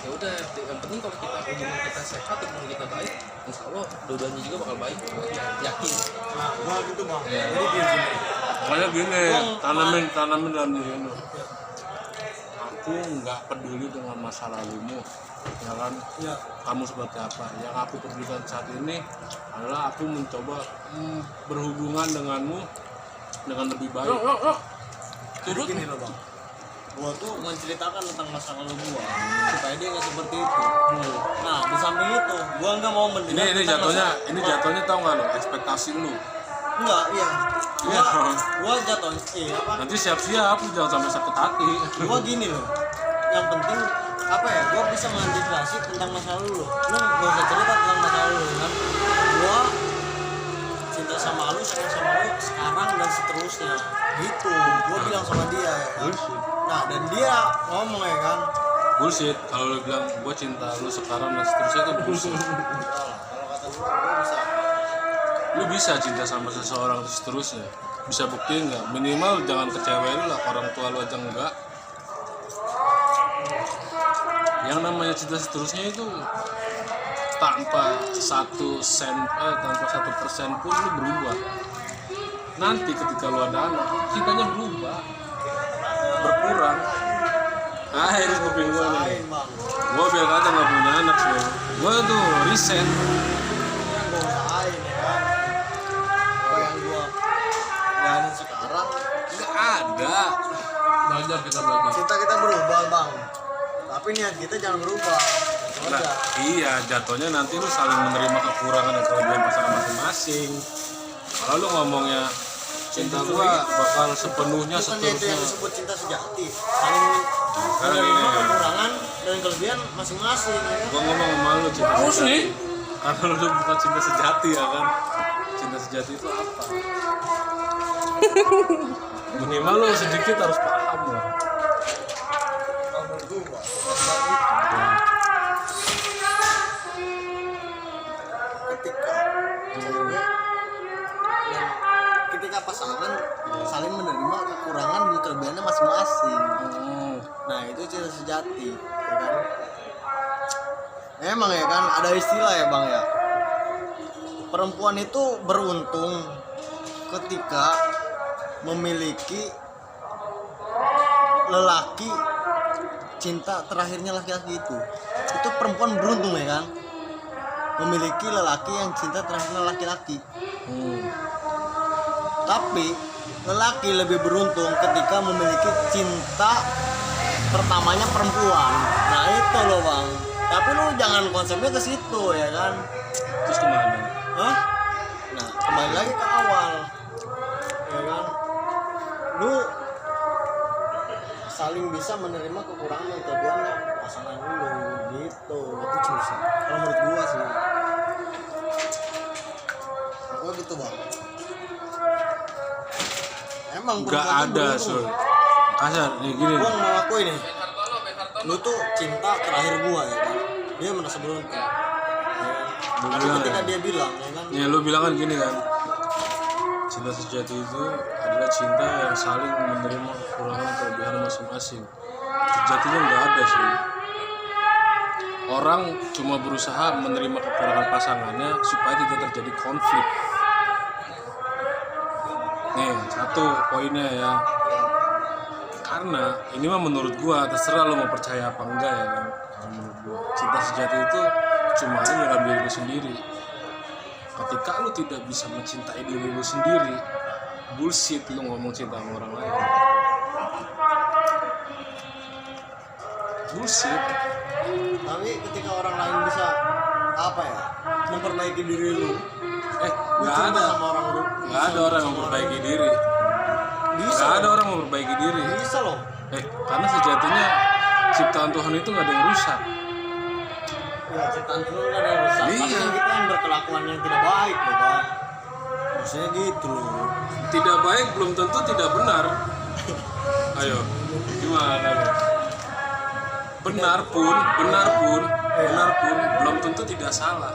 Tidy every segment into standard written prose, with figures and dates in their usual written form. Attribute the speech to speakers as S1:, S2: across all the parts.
S1: Ya udah, yang penting kalau kita hubungan kita sehat, hubungan kita baik, insya Allah dua-duanya juga bakal baik, yakin.
S2: Nah, gua gitu bang.
S1: Ya.
S2: Jadi gini.
S3: Makanya gini, tanamin dalam diri lu. Aku nggak peduli dengan masa lalumu, ya kan?
S2: Ya.
S3: Kamu seperti apa? Yang aku pedulikan saat ini adalah aku mencoba berhubungan denganmu dengan lebih baik.
S2: Jadi gini loh bang. Gua tuh menceritakan tentang masa lalu gua supaya dia nggak seperti itu. Nah di samping itu gua nggak mau mendengar.
S3: Ini jatuhnya tahu nggak lo? Ekspektasi lu.
S2: Enggak, iya.
S3: Iya.
S2: Gua jatuh, apa?
S3: Nanti siap-siap lu jangan sampai sakit hati.
S2: Gua gini loh. Yang penting apa ya? Gua bisa mengantisipasi tentang masa lalu lo. Lu gak usah cerita tentang masa lalu kan. Gua cinta sama lu, sayang sama lu sekarang dan seterusnya. Gitu. Gua bilang sama dia ya kan. Nah, dan dia ngomong ya kan.
S3: Bullshit. Kalau lu bilang gua cinta lu sekarang dan seterusnya itu bullshit.
S2: Kalau kata gua bisa.
S3: Lu bisa cinta sama seseorang terus seterusnya, bisa buktiin nggak? Minimal jangan kecewa lu lah, orang tua lu aja enggak. Yang namanya cinta seterusnya itu tanpa 1% tanpa 1% pun lu berubah. Nanti ketika lu ada anak, cintanya berkurang. Akhirnya kuping gua nih, gua biar kata nggak punya anak sih, gua tuh riset.
S2: Sekarang
S3: Nggak ada.
S1: Belajar kita belajar.
S2: cinta kita berubah bang, tapi niat kita jangan berubah.
S3: Nah, iya, jatuhnya nanti lu saling menerima kekurangan dan kelebihan pasangan masing-masing. Kalau lu ngomongnya cinta gua bakal sepenuhnya
S2: Bukan itu yang
S3: seterusnya.
S2: disebut cinta sejati, saling menerima kekurangan dan kelebihan masing-masing ya kan?
S3: Gua ngomong sama lu cinta sejati. Karena lu bukan cinta sejati ya kan. Cinta sejati itu apa? Minimal lu sedikit harus paham lah.
S2: Menurut gua ketika cewek dan ketika pasangan saling menerima kekurangan dan kelebihannya masing-masing. Nah itu cinta sejati ya kan? Emang ya kan ada istilah ya bang ya, perempuan itu beruntung ketika memiliki lelaki cinta terakhirnya laki-laki itu perempuan beruntung ya kan, memiliki lelaki yang cinta terakhirnya laki-laki. Tapi lelaki lebih beruntung ketika memiliki cinta pertamanya perempuan. Nah itu loh bang, tapi lu jangan konsepnya ke situ ya kan.
S3: Terus kemana?
S2: Hah? Nah kembali lagi ke awal ya kan, lu saling bisa menerima kekurangan dan kelebihannya pasangan lu gitu. Itu susah kalau menurut gua sih. Gua gitu bang. Emang
S3: Nggak
S2: perempuan tuh
S3: ada,
S2: beruntung.
S3: Sur. Kasar, nih gini.
S2: Gua mau akui nih, lu tuh cinta terakhir gua ya kan. Dia merasa beruntung ya kan? Tapi
S3: bilang
S2: ketika
S3: ya.
S2: dia bilang ya kan,
S3: Ya lu bilang kan gini kan, cinta sejati itu adalah cinta yang saling menerima kekurangan dan kelebihan masing-masing. Sejatinya nggak ada sih. Orang cuma berusaha menerima kekurangan pasangannya supaya tidak terjadi konflik. Nih, satu poinnya ya. Karena ini mah menurut gua, terserah lu mau percaya apa enggak ya kan. Kalau menurut gua, cinta sejati itu cuma ada dalam diri lu sendiri. Ketika lu tidak bisa mencintai diri lu sendiri, bullshit lu ngomong cinta sama orang lain. Bullshit.
S2: tapi ketika orang lain bisa apa ya, memperbaiki diri lu, lu
S3: Nggak
S2: cinta
S3: ada.
S2: sama orang lu,
S3: Nggak ada orang yang memperbaiki diri.
S2: bisa
S3: Nggak ada
S2: loh.
S3: orang yang memperbaiki diri.
S2: Bisa loh.
S3: Karena sejatinya ciptaan Tuhan itu nggak ada yang rusak.
S2: Ya ciptaan Tuhan kan yang rusak.
S3: Iya.
S2: Tapi kan kita yang berkelakuan yang tidak baik loh bang. Maksudnya gitu loh.
S3: Tidak baik belum tentu tidak benar. Ayo, gimana lu? Benar pun belum tentu tidak salah.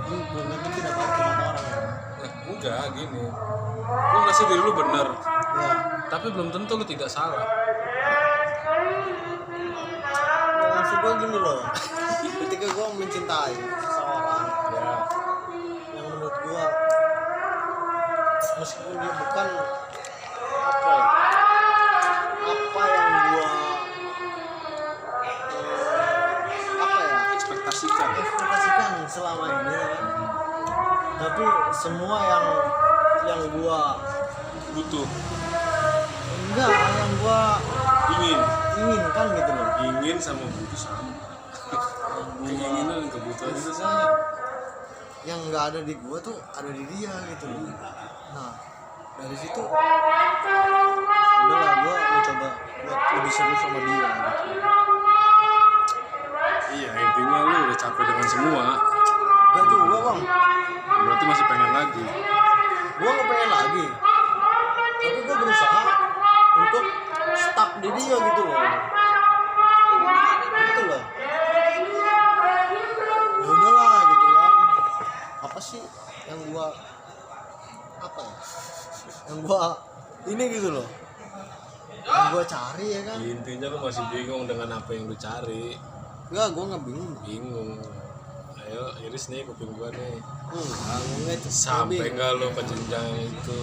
S2: Belum tentu tidak baik ke mata orang ya.
S3: Enggak, gini. Lu ngerasa diri lu benar,
S2: Ya.
S3: tapi belum tentu lu tidak salah.
S2: maksud gue gini loh, ketika gue mencintai seseorang
S3: Ya.
S2: yang menurut gue meskipun dia bukan apa ya, apa yang gue apa ya
S3: Ekspektasikan.
S2: ekspektasikan selama ini ya kan? Tapi semua yang gue
S3: Butuh.
S2: enggak, yang gue inginkan gitu loh,
S3: Ingin sama butuh sama. Keinginan dan kebutuhan itu sama.
S2: yang nggak ada di gue tuh ada di dia gitu loh. Nah dari situ udahlah gue coba buat lebih serius sama dia gitu.
S3: Iya, intinya lu udah capek dengan semua.
S2: Gak juga bang,
S3: Berarti masih pengen lagi.
S2: gue nggak pengen lagi, tapi gue berusaha untuk stuck di dia gitu loh. Gitu loh. Ya udahlah gitu kan. Apa sih yang gue apa ya? Yang gue ini gitu loh. Yang gue cari ya kan.
S3: Intinya lu masih bingung dengan apa yang lu cari.
S2: Enggak, gue nggak bingung.
S3: Bingung. Ayo iris nih kuping gua nih.
S2: Ngomongnya itu
S3: Sampai nggak lu ke jenjang itu?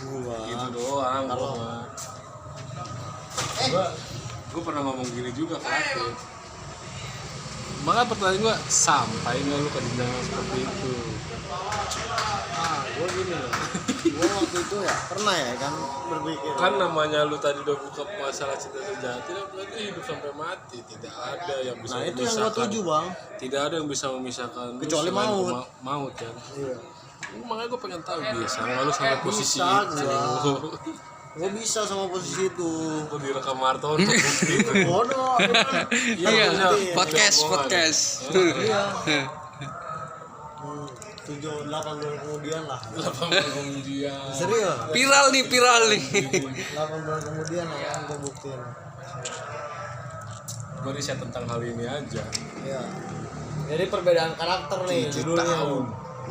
S2: gua.
S3: Gitu doang.
S2: Kalau-
S3: Gua pernah ngomong gini juga ke aku. Makanya pertanyaan gua, sampai nggak lu ke jenjang yang seperti itu?
S2: Gue gini loh. Gue waktu itu ya pernah ya kan berpikir.
S3: Kan namanya lu tadi udah buka masalah cinta sejati, kan berarti hidup sampai mati. Tidak ada yang bisa
S2: Nah itu yang gue tuju bang.
S3: Tidak ada yang bisa memisahkan lu
S2: Kecuali
S3: selain
S2: maut.
S3: Maut kan.
S2: Iya.
S3: Makanya gue pengen tahu bisa nggak lu sampai posisi
S2: Bisa,
S3: itu.
S2: gua. Gue bisa sama posisi itu.
S3: Gue direkam Marto untuk bukti itu.
S2: Bodoh.
S4: Iya,
S2: buktiin.
S4: podcast.
S2: Iya. 7-8 bulan kemudian lah.
S3: 8 kemudian.
S2: Serius.
S4: Viral nih.
S2: 8 bulan kemudian lah kan gue buktiin.
S3: Gue riset tentang hal ini aja.
S2: Iya. Jadi perbedaan karakter nih
S3: 7
S2: judulnya.
S3: tahun.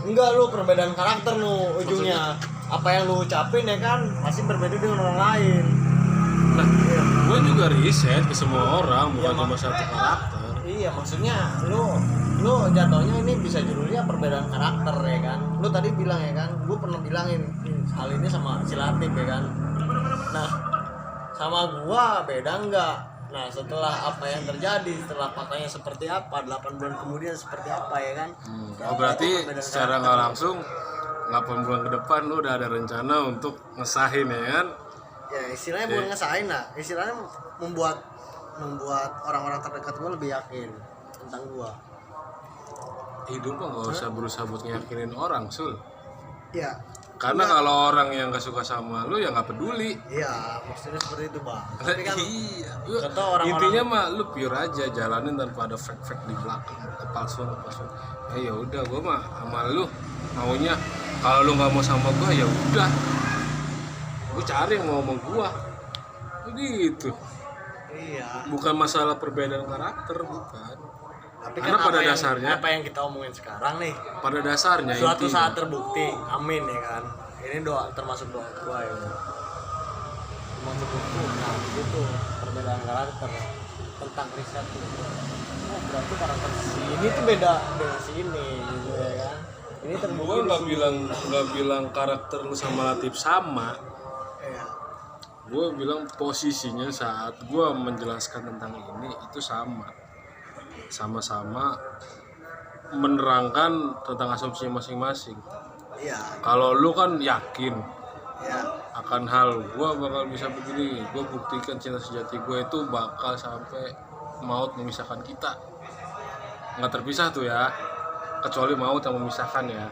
S2: Enggak lu perbedaan karakter lu ujungnya. Apa yang lu ucapin ya kan pasti berbeda dengan orang lain.
S3: Nah,
S2: Iya.
S3: gue juga riset ke semua orang, bukan
S2: Iya,
S3: cuma satu karakter.
S2: Iya maksudnya lu jatuhnya ini bisa judulnya perbedaan karakter ya kan. Lu tadi bilang ya kan, gue pernah bilangin hal ini sama si Latif ya kan. Nah sama gua beda enggak. Nah setelah apa yang terjadi, setelah faktanya seperti apa, 8 bulan kemudian seperti apa ya kan.
S3: Oh berarti secara nggak langsung 8 bulan ke depan lu udah ada rencana untuk ngesahin ya kan?
S2: Ya istilahnya bukan ngesahin lah, istilahnya membuat orang-orang terdekat gua lebih yakin tentang gua.
S3: Hidup lo nggak usah berusaha buat ngeyakinin orang, Sul.
S2: Ya
S3: Karena kalau orang yang gak suka sama lu ya nggak peduli.
S2: iya maksudnya seperti itu bang. Tapi kan
S3: Iya.
S2: contoh orang-orang
S3: Intinya mah lu pure aja, jalanin tanpa ada fake di belakang, kepalsuan. Ya udah, gua mah sama lu maunya. Kalau lu nggak mau sama gua ya udah. Gua cari yang mau sama gua. Gitu.
S2: iya.
S3: Bukan masalah perbedaan karakter, bukan.
S2: Tapi
S3: Karena
S2: kan
S3: pada
S2: apa yang-
S3: dasarnya-
S2: apa yang kita omongin sekarang nih
S3: Pada dasarnya
S2: suatu
S3: intinya,
S2: saat terbukti, amin ya kan. Ini doa termasuk doa gua ya. Termasuk itu, nah itu perbedaan karakter tentang riset tuh. Oh berarti karakter sini tuh beda dengan sini gitu ya kan. Ini terbukti.
S3: gua
S2: di
S3: nggak
S2: sini.
S3: bilang karakter lu sama Latif sama.
S2: Iya.
S3: Gue bilang posisinya saat gue menjelaskan tentang ini itu sama-sama menerangkan tentang asumsi masing-masing.
S2: Iya.
S3: Kalau lu kan yakin
S2: Iya.
S3: akan hal gue bakal bisa begini, gue buktikan cinta sejati gue itu bakal sampai maut memisahkan kita, nggak terpisah tuh ya, kecuali maut yang memisahkan ya,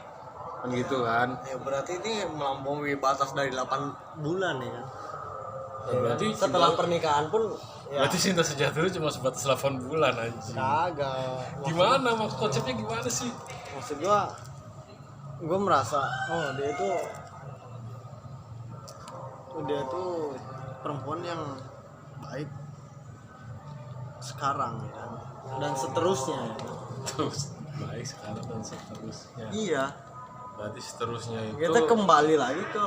S3: kan gitu kan.
S2: Ya berarti ini melampaui batas dari 8 bulan ya kan.
S3: Berarti
S2: Setelah pernikahan pun ya
S3: berarti cinta sejati lu cuma sebatas 8 bulan anjing.
S2: kagak.
S3: Gimana konsepnya gimana sih?
S2: Maksud gua merasa dia tuh perempuan yang baik sekarang ya kan, dan seterusnya ya.
S3: Terus baik sekarang dan seterusnya.
S2: Iya,
S3: Berarti seterusnya itu
S2: kita kembali lagi ke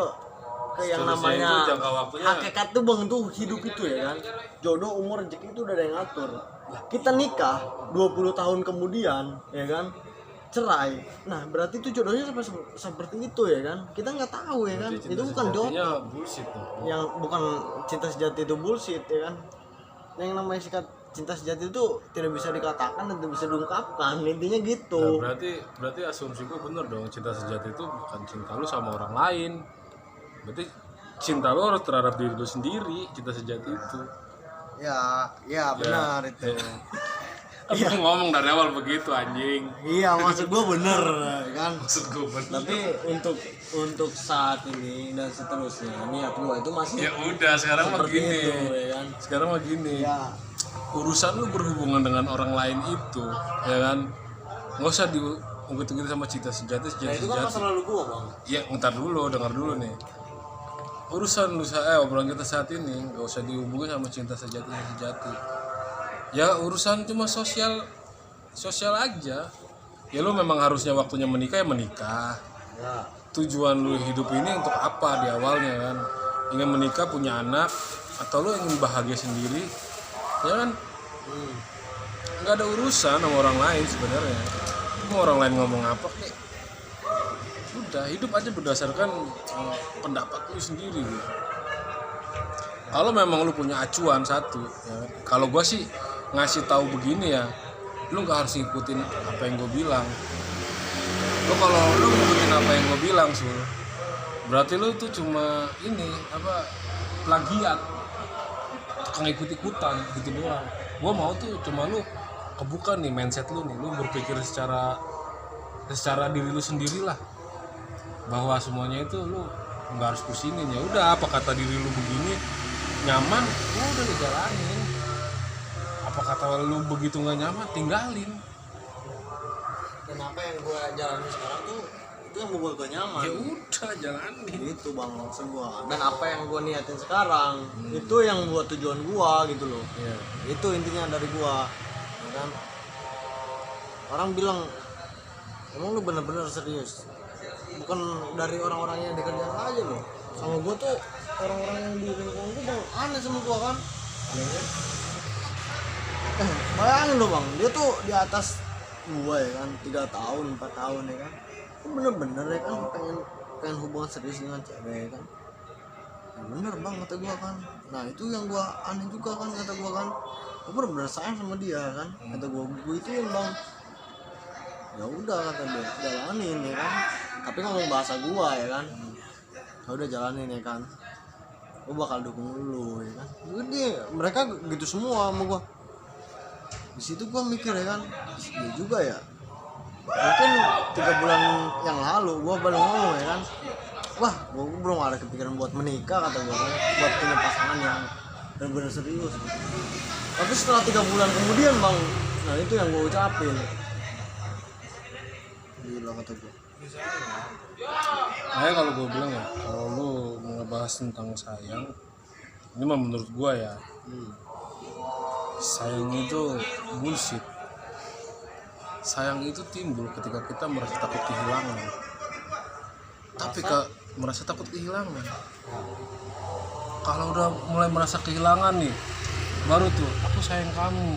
S2: yang
S3: seterusnya
S2: namanya
S3: itu jangka waktunya
S2: hakikat tuh bang tuh hidup itu ya kan, jodoh umur rezeki itu udah ada yang ngatur. Kita nikah 20 tahun kemudian ya kan cerai, nah berarti itu jodohnya seperti itu ya kan, kita nggak tahu ya kan, itu bukan jodoh.
S3: Bullshit tuh.
S2: Yang bukan cinta sejati itu bullshit ya kan, yang namanya cinta sejati itu tidak bisa dikatakan dan tidak bisa diungkapkan, intinya gitu.
S3: Nah, berarti asumsi gue bener dong, cinta sejati itu bukan cinta lu sama orang lain, berarti cinta lu harus terhadap diri lu sendiri. Cinta sejati itu
S2: Ya benar itu.
S3: Aku ngomong dari awal begitu anjing.
S2: Iya, maksud gue bener kan.
S3: Maksud gue bener.
S2: Tapi untuk saat ini dan seterusnya niat gue itu masih
S3: Ya udah, sekarang mah
S2: seperti
S3: gini.
S2: itu, ya kan?
S3: Sekarang mah gini.
S2: Ya,
S3: Urusan lu berhubungan dengan orang lain itu, ya kan? Nggak usah diungkit-ungkit sama cinta sejati.
S2: nah itu kan masa lalu gue bang.
S3: Ya, ntar dulu, dengar dulu nih. Urusan lu obrolan kita saat ini nggak usah dihubungin sama cinta sejati. Ya urusan cuma sosial aja. Ya lu memang harusnya waktunya menikah ya menikah.
S2: Ya.
S3: Tujuan lu hidup ini untuk apa di awalnya kan? Ingin menikah, punya anak, atau lu ingin bahagia sendiri? Ya kan? Nggak ada urusan sama orang lain sebenarnya. Mau orang lain ngomong apa kek? Udah, hidup aja berdasarkan pendapat lu sendiri gitu. Kalau memang lu punya acuan satu, ya, kalau gua sih ngasih tahu begini ya, lu nggak harus ngikutin apa yang gue bilang. Lu kalau lu ngikutin apa yang gue bilang Sul, berarti lu tuh cuma ini plagiat, tukang ikut-ikutan gitu doang. Gue mau tuh cuma lu kebuka nih mindset lu nih, lu berpikir secara diri lu sendiri lah, bahwa semuanya itu lu nggak harus pusingin. Ya udah, apa kata diri lu begini nyaman, udah lu jalanin. Apa kata lu begitu nggak nyaman, tinggalin.
S2: Kenapa yang gue jalani sekarang tuh itu yang membuat gue nyaman.
S3: Ya udah, jalanin.
S2: Itu bang maksud gue. Dan apa yang gue niatin sekarang itu yang buat tujuan gue gitu loh.
S3: Ya.
S2: Itu intinya dari gue, ya kan? Orang bilang emang lu bener-bener serius, bukan dari orang-orang yang di kerjaan aja loh. Sama gue tuh orang-orang yang di lingkungan gue bang aneh sama gue kan. Bayangin loh bang, dia tuh di atas gua ya kan, 3 tahun, 4 tahun ya kan. Itu bener-bener ya kan pengen hubungan serius dengan cewek ya kan. Ya bener bang kata gua kan. Nah itu yang gua aneh juga kan kata gua kan. Gua bener-bener sayang sama dia kan. Kata gua itu yang bang. Ya udah kata dia, jalanin ya kan. Tapi ngomong bahasa gua ya kan. Ya udah jalanin ya kan. Gua bakal dukung lu ya kan. Jadi mereka gitu semua sama gua. Di situ gua mikir ya kan, iya juga ya. Mungkin 3 bulan yang lalu gua baru ngomong ya kan, wah gua belum ada kepikiran buat menikah kata gua kan, buat punya pasangan yang benar-benar serius. Tapi setelah 3 bulan kemudian bang, nah itu yang gua ucapin. Gila kata gua.
S3: Nah, kalau gue bilang ya, kalau lu ngebahas tentang sayang, ini mah menurut gue ya, sayang itu bullshit. Sayang itu timbul ketika kita merasa takut kehilangan. Tapi merasa takut kehilangan. Kalau udah mulai merasa kehilangan nih, baru tuh aku sayang kamu.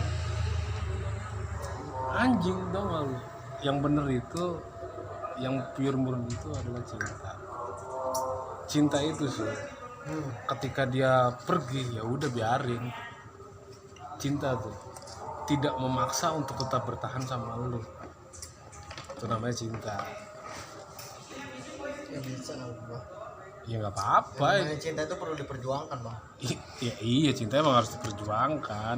S3: Anjing dong lu. Yang bener itu, yang pure murni itu adalah cinta. Cinta itu sih. Ketika dia pergi ya udah biarin. Cinta tuh tidak memaksa untuk tetap bertahan sama lu. Itu namanya cinta.
S2: Ya bisa bang.
S3: Ya nggak apa-apa.
S2: Namanya cinta itu perlu diperjuangkan bang.
S3: Iya, cinta emang harus diperjuangkan.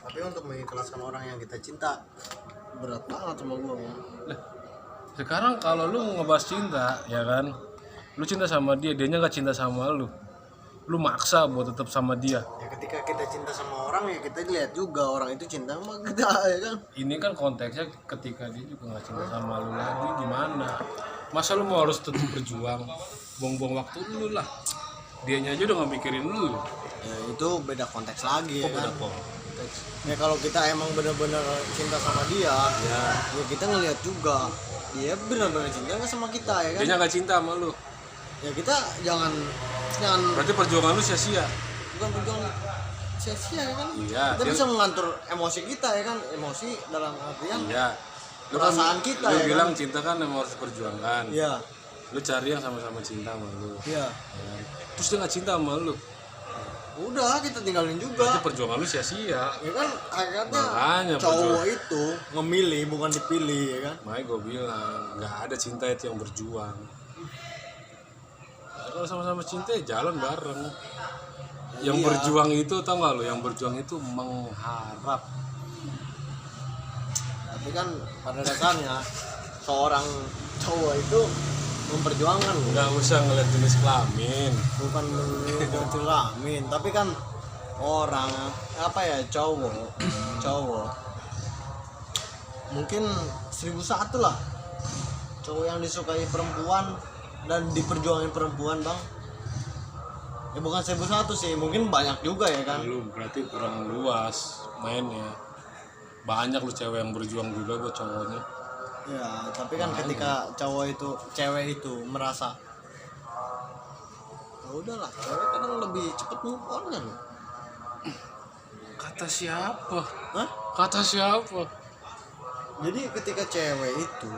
S2: Tapi untuk mengikhlaskan orang yang kita cinta berat banget sama gua bang.
S3: Sekarang kalau lu ngebahas cinta, ya kan, lu cinta sama dia, dianya nggak cinta sama lu maksa buat tetap sama dia.
S2: Ya ketika kita cinta sama orang ya kita lihat juga orang itu cinta sama kita ya kan.
S3: Ini kan konteksnya ketika dia juga nggak cinta sama lu lagi, gimana? Masa lu mau harus tetap berjuang, buang-buang waktu lu lah. Dianya aja udah nggak mikirin lu.
S2: Ya itu beda konteks lagi ya
S3: Beda
S2: kan.
S3: konteks.
S2: Ya kalau kita emang benar-benar cinta sama dia, ya kita ngelihat juga dia benar-benar cinta nggak sama kita ya kan.
S3: Dianya nggak cinta sama lu.
S2: Ya kita jangan
S3: Berarti perjuangan lu sia-sia.
S2: bukan perjuangan sia-sia ya kan.
S3: Iya,
S2: Kita
S3: dia-
S2: bisa mengatur emosi kita ya kan, emosi dalam artian
S3: Iya. Lu
S2: perasaan kita
S3: lu
S2: ya
S3: bilang
S2: kan?
S3: cinta kan emang harus perjuangan.
S2: Iya,
S3: Lu cari yang sama-sama cinta sama lu.
S2: iya.
S3: Ya kan? Terus dia nggak cinta sama lu.
S2: Udah kita tinggalin
S3: Berarti
S2: juga.
S3: perjuangan lu sia-sia.
S2: Ya kan akhirnya
S3: Makanya
S2: cowok itu memilih bukan dipilih ya kan.
S3: Makanya gue bilang nggak ada cinta itu yang berjuang. Ya, kalau sama-sama cinta ya jalan bareng. Yang
S2: Iya.
S3: berjuang itu tau gak lo? Yang berjuang itu mengharap.
S2: Tapi kan pada dasarnya seorang cowok itu memperjuangkan loh.
S3: Nggak usah ngeliat jenis kelamin.
S2: Bukan kelamin, tapi kan orang apa ya, cowok mungkin 1001 lah cowok yang disukai perempuan dan diperjuangin perempuan bang. Ya bukan 1001 sih, mungkin banyak juga ya kan.
S3: Lu berarti kurang luas mainnya. Banyak lu cewek yang berjuang juga buat cowoknya.
S2: Ya tapi kan ketika cewek itu merasa ya udahlah, cewek kadang lebih cepet move on kan.
S3: Kata siapa?
S2: Hah?
S3: Kata siapa?
S2: Jadi ketika cewek itu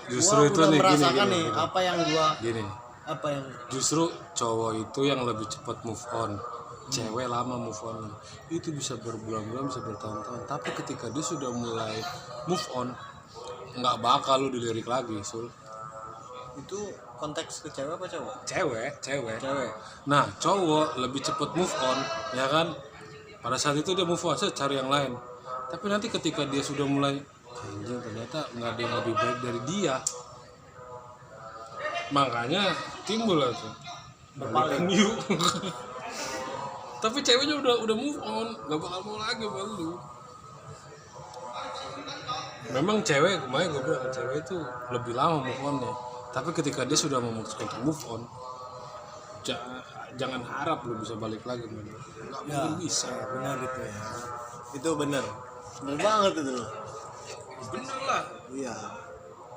S3: Justru
S2: gua
S3: itu
S2: udah
S3: nih
S2: merasakan
S3: gini,
S2: nih
S3: gini.
S2: apa yang gua
S3: Gini.
S2: apa yang
S3: Justru cowok itu yang lebih cepat move on. Cewek lama move on. Itu bisa berbulan-bulan, bisa bertahun-tahun. Tapi ketika dia sudah mulai move on, nggak bakal lu dilirik lagi, Sul.
S2: itu konteks ke cewek apa cowok?
S3: Cewek.
S2: Cewek.
S3: Nah, cowok lebih cepat move on, ya kan? Pada saat itu dia move on, saya cari yang lain. Tapi nanti ketika dia sudah mulai, anjing ternyata nggak ada yang lebih baik dari dia. Makanya timbul lah tuh.
S2: Berpaling.
S3: Yuk. Tapi ceweknya udah move on, nggak bakal mau lagi sama lu. Memang cewek, makanya gue bilang cewek itu lebih lama move on-nya. Tapi ketika dia sudah memutuskan untuk move on, jangan harap lu bisa balik lagi sama dia. Nggak mungkin bisa.
S2: Benar itu ya. Itu benar. Benar banget itu loh.
S3: Bener lah.
S2: Iya.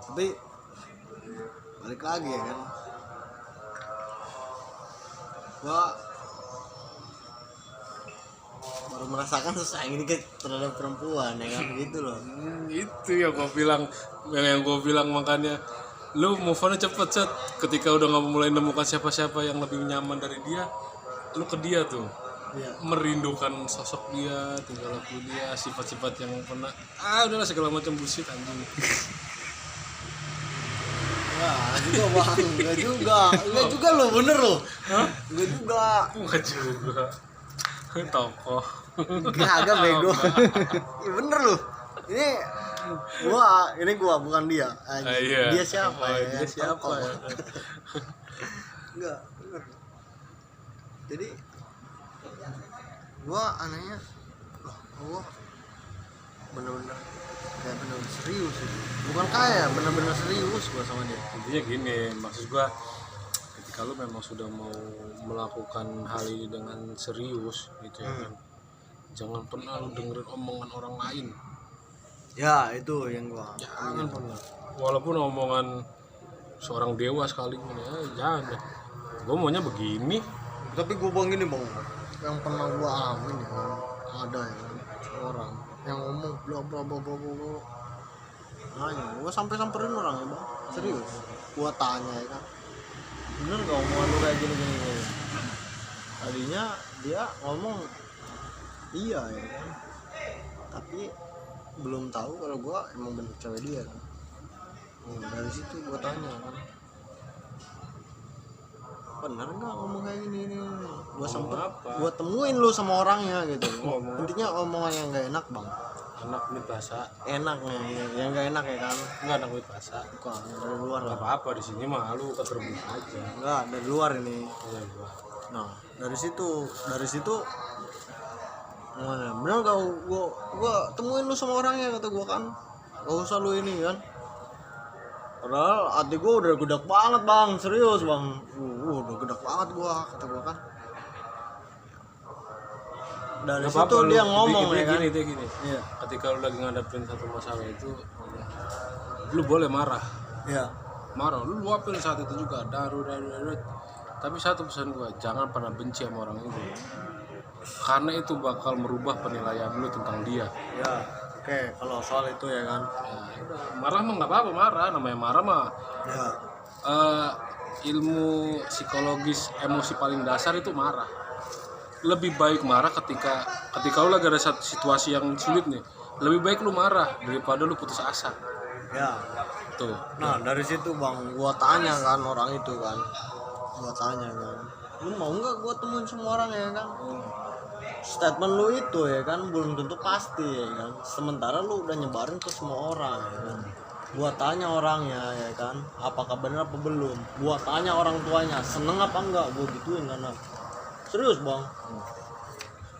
S2: Tapi balik lagi ya kan. Gua baru merasakan sayang ini terhadap perempuan ya kan gitu loh.
S3: Itu yang gue bilang, yang gue bilang makanya lu move on cepet set. Ketika udah nggak mulai nemukan siapa-siapa yang lebih nyaman dari dia, lu ke dia tuh.
S2: Iya.
S3: Merindukan sosok dia, tinggal laku dia, sifat-sifat yang pernah udahlah segala macam bullshit anjing.
S2: Enggak juga lo, bener lo. Enggak juga.
S3: Enggak juga. Tokoh.
S2: Agak bego. Ya bener lo. Ini gua bukan dia.
S3: Iya.
S2: Dia siapa ya?
S3: Dia siapa
S2: Tokoh.
S3: ya?
S2: Enggak, bener. Jadi gua anehnya loh, gua bener-bener kayak bener-bener serius sih. Bukan kayak bener-bener serius gua sama dia.
S3: Intinya gini, maksud gua ketika lu memang sudah mau melakukan hal ini dengan serius gitu ya kan, jangan pernah lu dengerin omongan orang lain.
S2: Ya itu yang gua.
S3: Jangan pernah. Walaupun omongan seorang dewa sekalipun ya, jangan deh. Gua maunya begini.
S2: Tapi gua bilang gini bang, yang pernah gua alamin ya kan, ada ya kan orang yang ngomong bla bla bla bla bla. Nanya, gua sampai samperin orang ya bang, serius. Gua tanya ya kan, bener gak omongan lu kayak gini gini gini. Tadinya dia ngomong iya ya kan, tapi belum tahu kalau gua emang bener cewek dia kan. Dari situ gua tanya kan, bener nggak ngomong kayak gini ini? Gua sempet gua temuin lu sama orangnya gitu. Intinya omongan yang nggak enak bang.
S3: Anak duit basah.
S2: Enak nih, yang nggak enak ya kan?
S3: Enggak anak duit basah.
S2: Bukan dari luar
S3: Enggak
S2: lah.
S3: apa-apa di sini mah lu keterbut aja.
S2: Enggak dari luar ini.
S3: Iya gua.
S2: Nah dari situ mana? Bener gak gua temuin lu sama orangnya kata gua kan? Gak usah lu ini kan? Padahal hati gua udah gedak banget bang, serius bang. Udah gedak banget gua kata gua kan. Dari
S3: Nggak
S2: situ
S3: apa-apa,
S2: dia
S3: lu-
S2: ngomong
S3: dia
S2: ya kan?
S3: gini.
S2: Iya,
S3: Ketika lu lagi ngadepin satu masalah itu, lu boleh marah.
S2: iya,
S3: Marah, lu luapin saat itu juga. Daru. Tapi satu pesan gua, jangan pernah benci sama orang itu. Karena itu bakal merubah penilaian lu tentang dia.
S2: Ya, oke, kalau soal itu ya kan.
S3: Ya, udah. Marah mah nggak apa-apa, marah. Namanya marah mah
S2: Ya,
S3: ilmu psikologis emosi paling dasar itu marah. Lebih baik marah ketika lu lagi ada satu situasi yang sulit nih. Lebih baik lu marah daripada lu putus asa.
S2: ya.
S3: Tuh.
S2: Nah, dari situ Bang, gua tanya kan orang itu kan. Gua tanya kan, lu mau nggak gua temuin semua orang ya kan? Statement lu itu ya kan belum tentu pasti ya kan. Sementara lu udah nyebarin ke semua orang ya kan. Gua tanya orangnya ya kan, apakah benar apa belum. Gua tanya orang tuanya, seneng apa enggak, gua gituin kan. Serius Bang.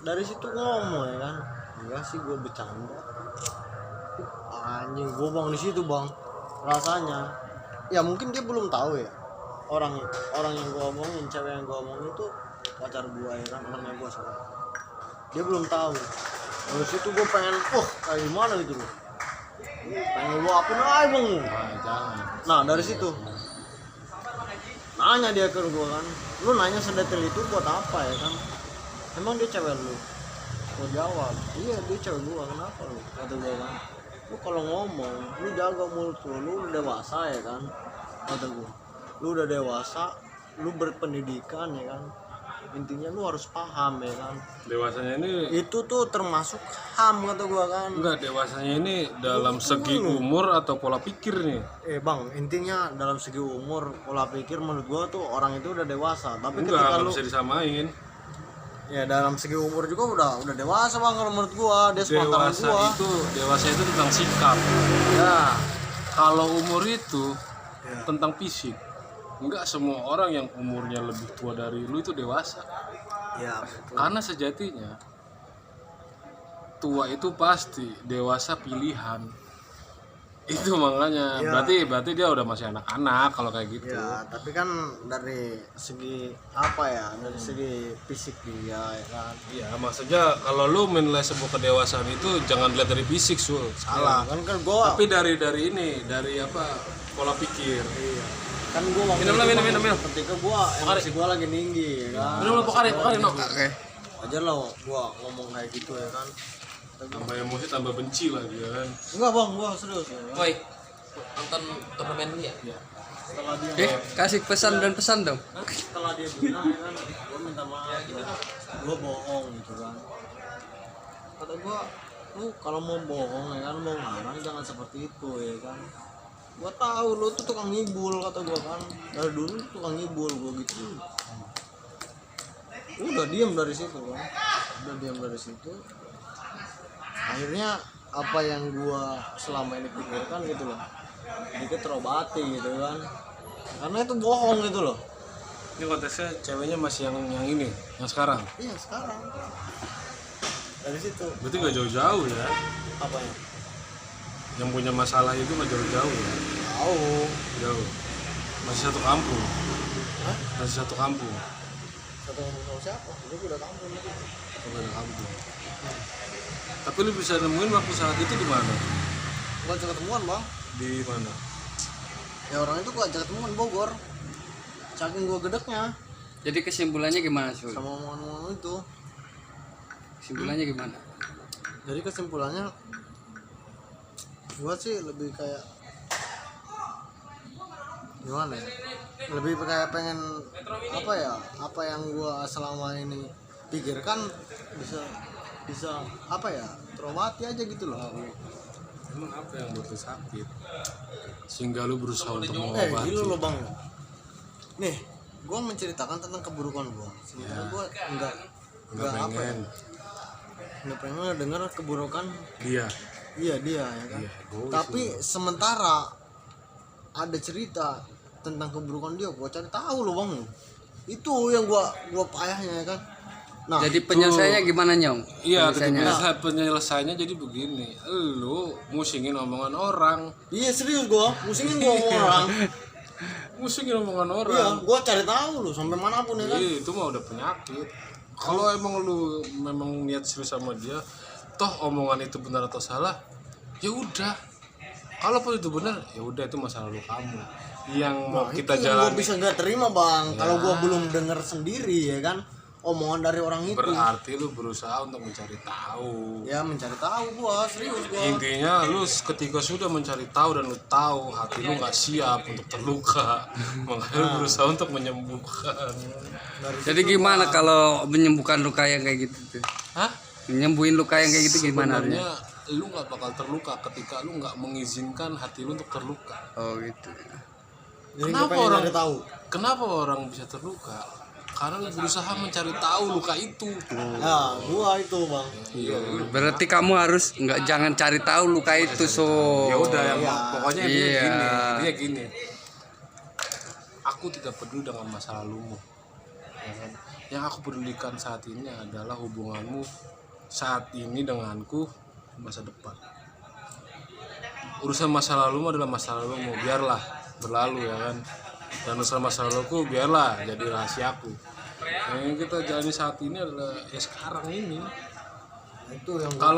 S2: Dari situ ngomong ya kan, enggak sih gua bercanda. Anjing gua Bang di situ Bang. Rasanya ya mungkin dia belum tahu ya. Orang yang gua omongin, cewek yang gua omongin itu pacar gua ya kan, orangnya gua salah. Dia belum tahu. Terus itu gua pengen, kayak gimana gitu loh. Pengen gua apin aja Bang.
S3: Nah, jangan.
S2: Nah dari situ nanya dia ke gua kan, lu nanya sedetail itu buat apa ya kan? Emang dia cewek lu? Gua jawab, iya dia cewek gua, kenapa lu? Kata gua kan, lu kalau ngomong, lu jaga mulut lu udah dewasa ya kan? Kata gua, lu udah dewasa, lu berpendidikan ya kan? Intinya lu harus paham ya kan?
S3: Dewasanya ini
S2: Itu tuh termasuk HAM kata gua kan.
S3: enggak, dewasanya ini dalam segi umur atau pola pikir nih.
S2: Bang, intinya dalam segi umur, pola pikir menurut gua tuh orang itu udah dewasa. Tapi
S3: Enggak,
S2: ketika
S3: nggak
S2: lu
S3: bisa disamain.
S2: ya dalam segi umur juga udah dewasa Bang kalau menurut gua. Dia sepantaran gua.
S3: Dewasa itu tentang sikap.
S2: Ya.
S3: Kalau umur itu
S2: Ya.
S3: tentang fisik. Enggak semua orang yang umurnya lebih tua dari lu itu dewasa.
S2: Ya.
S3: Karena sejatinya tua itu pasti, dewasa pilihan. Itu makanya.
S2: Ya.
S3: Berarti dia udah masih anak-anak kalau kayak gitu.
S2: Ya, tapi kan dari segi apa ya? Dari segi fisik dia ya kan.
S3: Iya, maksudnya kalau lu menilai sebuah kedewasaan itu jangan dilihat dari fisik, Sul.
S2: Salah. Kan gua
S3: Tapi dari apa? Pola pikir.
S2: iya. Kan gua waktu
S3: Minum.
S2: ketika gua emosi gua lagi tinggi ya kan.
S3: Minum pokari no.
S4: Oke.
S2: Aja lo gua ngomong kayak gitu ya kan.
S3: Tambah emosi tambah benci lagi ya kan.
S2: Enggak Bang, gua serius ya. Kan?
S1: Woi, nonton turnamen dulu ya?
S2: Setelah dia
S4: Kasih pesan dan pesan dong.
S2: setelah dia bilang ya kan, gua minta maaf ya. Gua bohong gitu kan. Kata gua, lu kalau mau bohong ya kan, mau ngarang jangan seperti itu ya kan. Gua tahu lu tuh tukang ngibul kata gua kan. Dari dulu tukang ngibul gua gitu. Udah diam dari situ kan. Udah diam dari situ. Akhirnya apa yang gua selama ini pikirkan gitu loh. Dikit terobati gitu kan. Karena itu bohong gitu loh.
S3: Ini konteksnya ceweknya masih yang ini, yang sekarang.
S2: Iya sekarang. Dari situ.
S3: Berarti gak jauh-jauh ya.
S2: Apanya?
S3: Yang punya masalah itu gak jauh-jauh ya.
S2: Tahu.
S3: Jauh. Masih satu kampung.
S2: Hah?
S3: Masih satu kampung.
S2: Satu ngomong sama siapa? Lu udah tampil gitu.
S3: Bukan ada kampung. Tapi lu bisa nemuin waktu saat itu di mana?
S2: Gua ajak ketemuan bang.
S3: Di mana?
S2: Ya orang itu gua ajak ketemuan Bogor. Saking gua gedeknya
S4: Jadi kesimpulannya gimana, Sul?
S2: sama omongan-omongan itu.
S4: Kesimpulannya gimana?
S2: Jadi kesimpulannya gua sih lebih kayak gimana ya? Lebih kayak pengen apa ya? Apa yang gua selama ini pikirkan bisa apa ya? Terobati aja gitu loh.
S3: Emang apa yang buat lu sakit? Sehingga lu berusaha untuk
S2: Gini
S3: mengobati.
S2: loh bang. Nih, gua menceritakan tentang keburukan gua. Sebenarnya gua enggak
S3: Nggak
S2: apa ya?
S3: pengen.
S2: Nggak pengen dengar keburukan
S3: Dia.
S2: dia ya kan.
S3: Iya, egois
S2: Tapi sementara ada cerita tentang keburukan dia, gua cari tahu loh bang. Itu yang gua payahnya ya kan. Nah,
S4: Jadi penyelesaiannya gimana, Nyong?
S3: Iya,
S4: Penyelesaiannya.
S3: penyelesaiannya jadi begini. Lu musingin omongan orang.
S2: iya serius gua, musingin gua sama orang.
S3: Musingin omongan orang.
S2: Iya, gua cari tahu loh sampai manapun ya kan.
S3: Itu mah udah penyakit. Kalau emang lu memang niat serius sama dia, toh omongan itu benar atau salah, ya udah. Kalaupun itu benar, ya udah itu masa lalu kamu. yang mau
S2: Nah,
S3: kita
S2: itu yang gue
S3: jalani.
S2: bisa nggak terima bang, kalau gue belum denger sendiri ya kan omongan dari orang itu.
S3: Berarti lu berusaha untuk mencari tahu.
S2: Ya mencari tahu gue, serius gue.
S3: Intinya lu ketika sudah mencari tahu dan lu tahu hati lu nggak siap untuk terluka, makanya lu berusaha untuk menyembuhkan.
S4: Jadi gimana kalau menyembuhkan luka yang kayak gitu tuh?
S3: Hah?
S4: Nyembuhin luka yang kayak gitu gimana?
S3: Sebenarnya lu nggak bakal terluka ketika lu nggak mengizinkan hati lu untuk terluka.
S4: Oh gitu.
S2: Jadi gue
S3: Kenapa
S2: pengen
S3: orang
S2: nyari tahu.
S3: Kenapa orang bisa terluka? Karena lu berusaha mencari tahu luka itu.
S2: Ya gua itu bang.
S3: Iya.
S4: Berarti kamu harus jangan cari tahu luka itu so.
S3: Ya udah yang pokoknya
S4: Iya.
S3: intinya gini. Aku tidak peduli dengan masa lalumu. Ya kan? Yang aku pedulikan saat ini adalah hubunganmu saat ini denganku masa depan. Urusan masa lalumu adalah masa lalumu, biarlah berlalu ya kan. Dan urusan masa laluku biarlah jadi rahasiaku. Yang kita jalani saat ini adalah ya sekarang ini.
S2: Itu yang
S3: Kalau